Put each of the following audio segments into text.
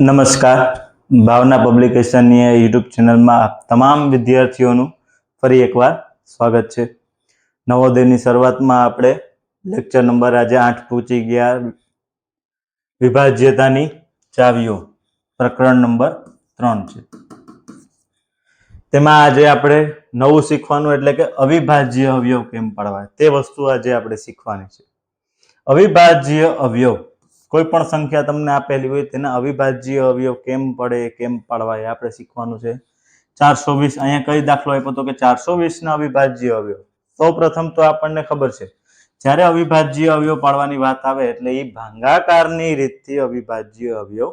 નમસ્કાર. ભાવના પબ્લિકેશનની યુટ્યુબ ચેનલમાં તમામ વિદ્યાર્થીઓનું ફરી એકવાર સ્વાગત છે. નવોદયની શરૂઆતમાં આપણે લેક્ચર નંબર આજે 8 પહોંચી ગયા. વિભાજ્યતાની ચાવીઓ પ્રકરણ નંબર 3 છે. તેમાં આજે આપણે નવું શીખવાનું એટલે કે અવિભાજ્ય અવયવ કેમ પાડવા તે વસ્તુ આજે આપણે શીખવાની છે. અવિભાજ્ય અવયવ કોઈ પણ સંખ્યા તમને આપેલી હોય તેના અવિભાજ્ય અવયવ કેમ પડે કેમ પાડવા એ આપણે શીખવાનું છે. 420 અહીંયા કઈ દાખલો આપ્યો તો કે 420 ના અવિભાજ્ય અવયવ. સૌપ્રથમ તો આપણને ખબર છે જ્યારે અવિભાજ્ય અવયવ પાડવાની વાત આવે એટલે એ ભાગાકારની રીતથી અવિભાજ્ય અવયવ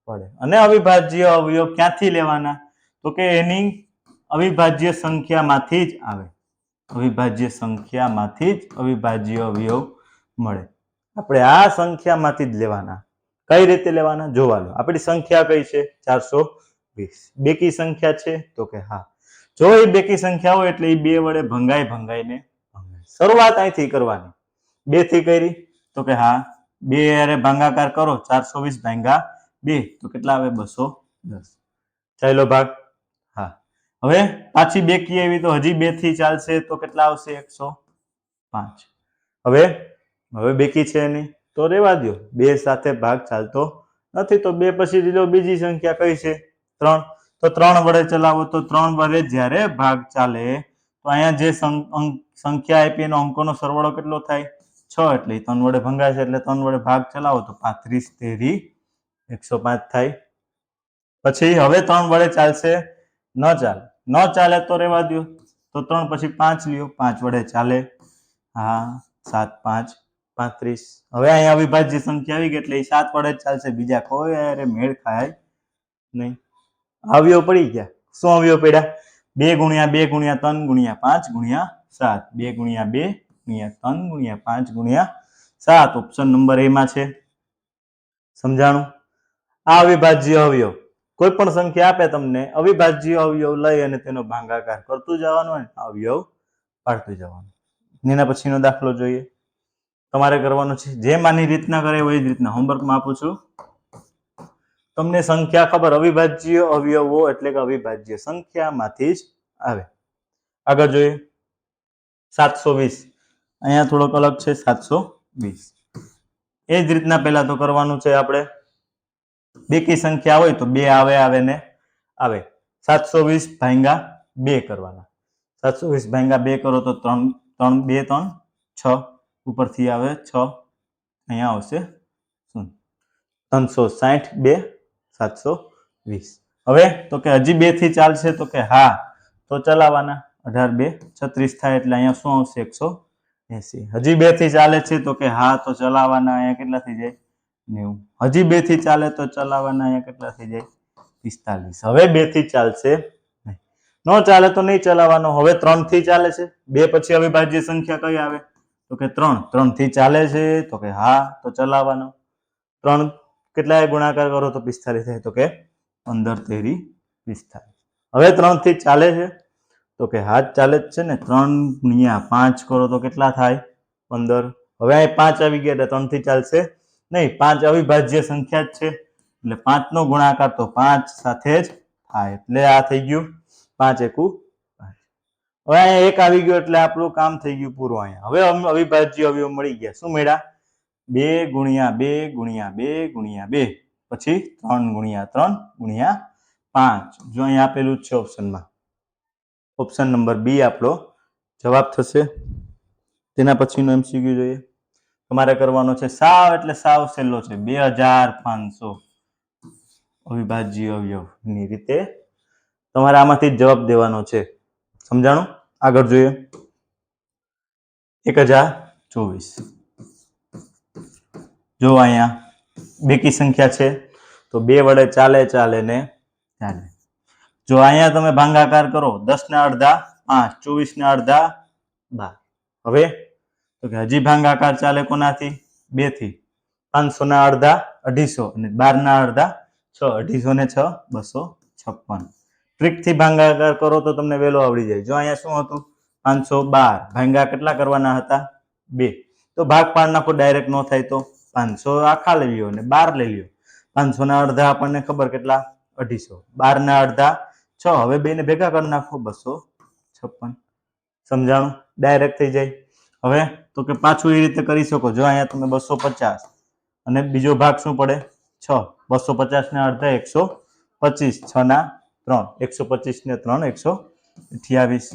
પડે. અને અવિભાજ્ય અવયવ ક્યાંથી લેવાના તો કે એની અવિભાજ્ય સંખ્યામાંથી જ આવે. અવિભાજ્ય સંખ્યામાંથી જ અવિભાજ્ય અવયવ મળે. આપણે આ સંખ્યામાંથી જ લેવાના. કઈ રીતે લેવાના જોવાનું. આપણી સંખ્યા કઈ છે 420. બેકી સંખ્યા છે તો કે હા. જો એ બેકી સંખ્યા હોય એટલે એ બે વડે ભંગાઈને ભંગાય. શરૂઆત અહીંથી કરવાની. 2 થી કરી તો કે હા 2 હારે ભાગાકાર કરો 420 ભાગ્યા 2 તો કેટલા આવે 210. ચાલો ભાગ. હા હવે પાછી બેકી આવી તો હજી 2 થી ચાલશે તો કેટલા આવશે 105. હવે બેકી છે નહીં તો રેવા દો. 2 સાથે ભાગ ચાલતો નથી તો 2 પછી લીધો બીજી સંખ્યા કઈ છે 3 તો 3 વડે ચલાવો તો 3 વડે જ્યારે ભાગ ચાલે તો અહીંયા જે સંખ્યા આપી એનો અંકોનો સરવાળો કેટલો થાય 6 એટલે 3 વડે ભંગાશે એટલે 3 વડે ભાગ ચલાવો તો 35 તેરી 105 થાય. પછી હવે 3 વડે ચાલશે ન ચાલે તો રેવા દો તો 3 પછી 5 લ્યો 5 વડે ચાલે. હા 7 5 35. હવે અહીંયા અવિભાજ્ય સંખ્યા આવી ગઈ એટલે 7 વડે જ ચાલશે. બીજા કોઈ અરે મેળ ખાય નહીં. અવયવ પડી ગયા. શું અવયવ પડ્યા 2 ગુણ્યા 2 ગુણ્યા 3 ગુણ્યા 5 ગુણ્યા 7. 2 ગુણ્યા 2 ગુણ્યા 3 ગુણ્યા 5 ગુણ્યા 7. ઓપ્શન નંબર A માં છે. સમજાણું. આ અવિભાજ્ય અવયવ કોઈ પણ સંખ્યા આપે તમને અવિભાજ્ય અવયવ લઈ અને તેનો ભાગાકાર કરતું જવાનું હોય અવયવ પાડતું જવાનું. એના પછીનો દાખલો જોઈએ. તમારે કરવાનું છે જેમ આની રીતના કરે એવી જ રીતના હોમવર્કમાં આપું છું. તમને સંખ્યા ખબર અવિભાજ્ય અવયવો એટલે કે અવિભાજ્ય સંખ્યામાંથી જ આવે. આગળ જોઈએ 720. અહીંયા થોડોક અલગ છે 720. એ જ રીતના પહેલા તો કરવાનું છે આપણે. બેકી સંખ્યા હોય તો 2 આવે ને આવે. 720 ભાગ્યા 2 કરવાના. 720 ભાગ્યા 2 કરો તો 3 2 3 6 ઉપરથી આવે 6 અહીંયા આવશે 360 2 720. હવે તો કે હજી 2 થી ચાલશે તો કે હા તો ચલાવવાના. 18 2 36 થાય એટલે અહીંયા શું આવશે 180. હજી 2 થી ચાલે છે તો કે હા તો ચલાવવાના. અહીંયા કેટલા થઈ જાય 90. હજી 2 થી ચાલે તો ચલાવવાના. અહીંયા કેટલા થઈ જાય 45. હવે 2 થી ચાલશે નહીં. ન ચાલે તો નહીં ચલાવવાનો. હવે 3 થી ચાલે છે. 2 પછી અવિભાજ્ય સંખ્યા કઈ આવે તો કે 3 થી ચાલે છે તો કે હા તો ચલાવવાનો. 3 કેટલાય ગુણાકાર કરો તો 45 થાય તો કે 15 તેરી 45. હવે 3 થી ચાલે છે તો કે હા ચાલે જ છે ને. 3 ગુણ્યા 5 કરો તો કેટલા થાય 15. હવે અહીં 5 આવી ગયા એટલે 3 થી ચાલશે નહીં. 5 અવિભાજ્ય સંખ્યા જ છે એટલે 5 નો ગુણાકાર તો 5 સાથે જ થાય એટલે આ થઈ ગયું 5 એકુ 5. હવે અહીંયા 1 આવી ગયો એટલે આપણું કામ થઈ ગયું પૂરું. અહીંયા હવે અવિભાજ્ય અવયવ મળી ગયા. શું મળ્યા 2 ગુણ્યા 2 ગુણ્યા 2 ગુણ્યા 2 પછી 3 ગુણ્યા 3 ગુણ્યા 5. જો અહીં આપેલું છે ઓપ્શનમાં. ઓપ્શન નંબર B આપણો જવાબ થશે. તેના પછીનો MCQ જોઈએ. તમારે કરવાનો છે સાવ એટલે સાવ સહેલો છે 2500 અવિભાજ્ય અવયવની રીતે તમારે આમાંથી જ જવાબ દેવાનો છે. સમજાણું. આગળ જોઈએ 1024. જો અહીંયા બેકી સંખ્યા છે તો 2 વડે ચાલે ને ચાલે. જો અહીંયા તમે ભાગાકાર કરો 10 ના અડધા 5 24 ના અડધા 12. હવે તો કે હજી ભાગાકાર ચાલે કોનાથી 2 થી. 500 ના અડધા 250 અને 12 ના અડધા 6. 250 ને 6 256. ટ્રીક થી ભાગાકાર કરો તો તમને વેલો આવડી જાય. જો અહીંયા શું હતું 512 ભાગ્યા કેટલા કરવાના હતા 2 તો ભાગ પાડ નાખો ડાયરેક્ટ ન થાય તો 500 આખા લઈ લ્યો અને 12 લઈ લ્યો. 500 ના અડધા આપણને ખબર કેટલા 250. 12 ના અડધા 6. હવે બેને ભેગા કરી નાખો 256. સમજાણું? ડાયરેક્ટ થઈ જાય. હવે તો કે પાછું એ રીતે કરી શકો. જો અહીંયા તમે 250 અને બીજો ભાગ શું પડે 6. 250 ના અડધા 125. 6 ના 3 125 ને 3 128.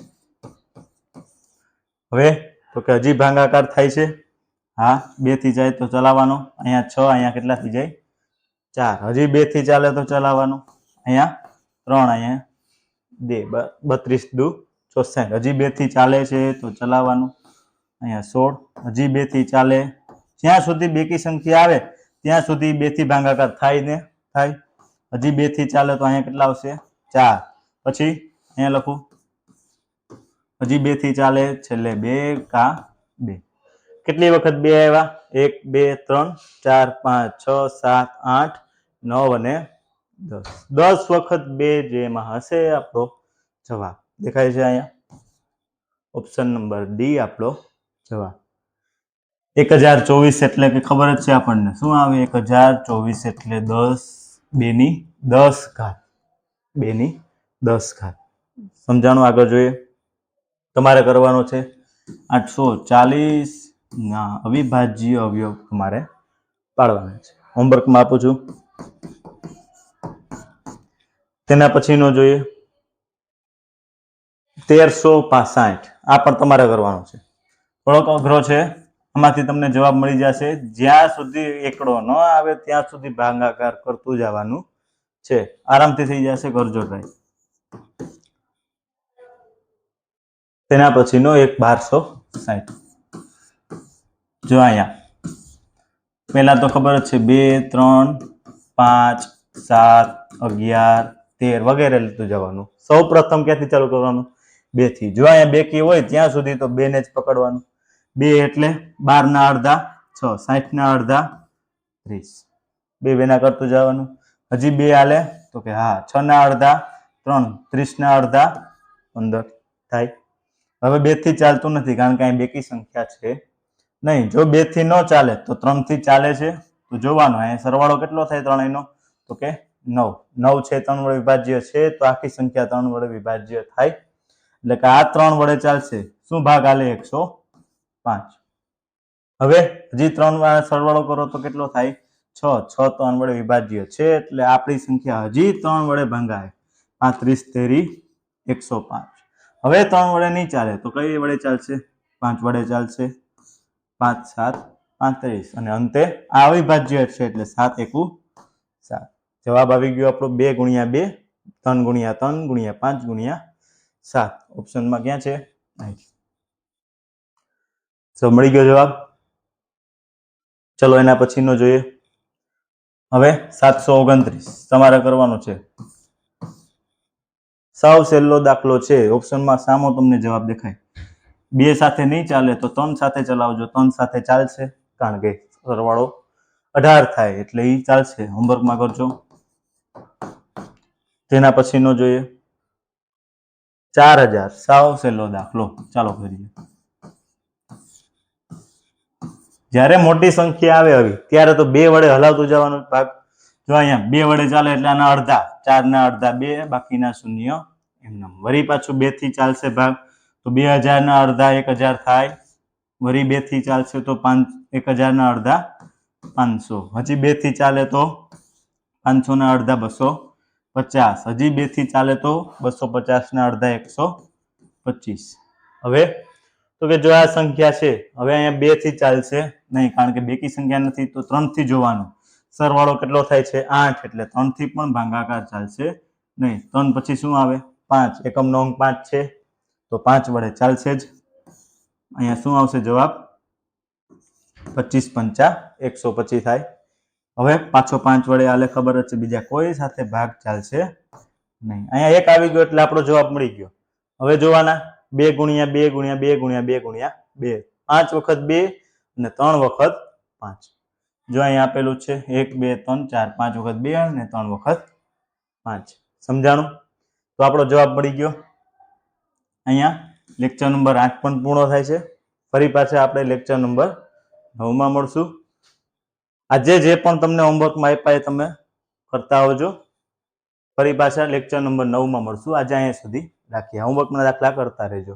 હવે તો કે હજી ભાગાકાર થાય છે. હા, 2 થી જાય તો ચલાવવાનો. અહીંયા 6, અહીંયા કેટલા થઈ જાય 4. હજી 2 થી ચાલે તો ચલાવવાનું. અહીંયા 3, અહીંયા 2 32 દુ 64. હજી 2 થી ચાલે છે તો ચલાવવાનું. અહીંયા 16. હજી 2 થી ચાલે. જ્યાં સુધી બેકી સંખ્યા આવે ત્યાં સુધી 2 થી ભાગાકાર થાય ને થાય. હજી 2 થી ચાલે તો અહીંયા કેટલા આવશે 4. પછી અહીંયા લખું હજી 2 થી ચાલે, છેલ્લે 2 કા 2. કેટલી વખત 2 આવ્યા? 1 2 3 4 5 6 7 8 9 અને 10. 10 વખત 2 જેમાં હશે આપણો જવાબ. દેખાય છે અહીંયા? ઓપ્શન નંબર ડી આપણો જવાબ. 1024 એટલે કે ખબર જ છે આપણને શું આવે 1024 એટલે 10 2 ની 10 ઘાત. 2 ની 10 ઘાત. સમજાણું? આગળ જોઈએ. તમારે કરવાનો છે 840 ના અવિભાજ્ય અવયવ તમારે પાડવાના છે. હોમવર્કમાં આપું છું. તેના પછીનો જોઈએ 1365. આ પણ તમારે કરવાનો છે. થોડોક અઘરો છે. આમાંથી તમને જવાબ મળી જશે. જ્યાં સુધી એકડો ન આવે ત્યાં સુધી ભાગાકાર કરતું જવાનું છે. આરામથી થઈ જશે. કરજો ટ્રાય. તેના પછીનો 1260. જો અહીંયા પહેલા તો ખબર જ છે 2 3 5 7 11 13 વગેરે લીધું જવાનું. સૌ પ્રથમ ક્યાંથી ચાલુ કરવાનું? 2 થી. જો અહીંયા બેકી હોય ત્યાં સુધી તો 2 ને જ પકડવાનું. 2 એટલે 12 ના અડધા 6. 60 ના અડધા 30. 2 વેના કરતું જવાનું. હજી 2 હાલે તો કે હા 6 ના અડધા 3. 30 ના અડધા 15 થાય. હવે 2 થી ચાલતું નથી કારણ કે અહીં બેકી સંખ્યા છે નહીં. જો 2 થી ન ચાલે તો 3 થી ચાલે છે તો જોવાનું. અહીંયા સરવાળો કેટલો થાય ત્રણેયનો? તો કે 9. 9 છે 3 વડે વિભાજ્ય છે તો આખી સંખ્યા 3 વડે વિભાજ્ય થાય. એટલે કે આ 3 વડે ચાલશે. શું ભાગ હાલે? 105. હવે હજી 3 વાર સરવાળો કરો તો કેટલો થાય? 6. 6 3 વડે વિભાજ્ય છે એટલે આપણી સંખ્યા હજી 3 વડે ભંગાય. 35 તેરી 105. હવે 3 વડે નહીં ચાલે તો કઈ વડે ચાલશે? 5 વડે ચાલશે. 5 7 35 અને અંતે આ અવિભાજ્ય છે એટલે 7 એકુ 7. જવાબ આવી ગયો આપણો 2 ગુણ્યા 2 3 ગુણ્યા 3 ગુણ્યા 5 ગુણ્યા 7. ઓપ્શનમાં ક્યાં છે? તો મળી ગયો જવાબ. ચલો એના પછીનો જોઈએ. હવે 729 તમારે કરવાનો છે. સાવ સહેલો દાખલો છે. ઓપ્શનમાં સામો તમને જવાબ દેખાય. 2 સાથે નહીં ચાલે તો 3 સાથે ચલાવજો. 3 સાથે ચાલશે કારણ કે સરવાળો 18 થાય એટલે એ ચાલશે. હોમવર્કમાં કરજો. તેના પછીનો જોઈએ 4000. સાવ સહેલો દાખલો. ચાલો કરીએ. જ્યારે મોટી સંખ્યા આવે આવી ત્યારે તો 2 વડે હલાવતું જવાનું ભાગ. જો અહીંયા 2 વડે ચાલે એટલે આના અડધા. 4 ના અડધા 2 બાકીના શૂન્ય એમને. વળી પાછું 2 થી ચાલશે ભાગ તો 2000 ના અડધા 1000 થાય. વળી 2 થી ચાલશે તો 1000 ના અડધા 500. હજી 2 થી ચાલે તો 500 ના અડધા 250. હજી 2 થી ચાલે તો 250 ના અડધા 125. હવે તો કે જો આ સંખ્યા છે હવે અહીંયા 2 થી ચાલશે નહીં કારણ કે બેકી સંખ્યા નથી તો 3 થી જોવાનું. સરવાળો કેટલો થાય છે? 8 એટલે 3 થી પણ ભાગાકાર ચાલશે નહીં. 3 પછી શું આવે? 5. એકમનો અંક 5 છે તો 5 વડે ચાલશે જ. અહીંયા શું આવશે જવાબ? 25 5 125 થાય. હવે પાછો 5 વડે આલે ખબર જ છે. બીજા કોઈ સાથે ભાગ ચાલશે નહીં. અહીંયા 1 આવી ગયો એટલે આપણો જવાબ મળી ગયો. હવે જોવાના 2 ગુણ્યા 2 ગુણ્યા 2 ગુણ્યા 2 ગુણ્યા 2. 5 વખત 2 અને 3 વખત 5. જો અહીંયા આપેલું છે 1 2 3 4 5 વખત 2 અને 3 વખત 5. સમજાણું? તો આપણો જવાબ મળી ગયો. અહીંયા લેક્ચર નંબર 8 પણ પૂર્ણ થાય છે. ફરી પાછા આપણે લેક્ચર નંબર 9 માં મળશું. આજે જે પણ તમને હોમવર્કમાં આપ્યા એ તમે કરતા આવજો. ફરી પાછા લેક્ચર નંબર 9 માં મળશું. આજે અહીંયા સુધી રાખીએ. હોમવર્કના દાખલા કરતા રહેજો.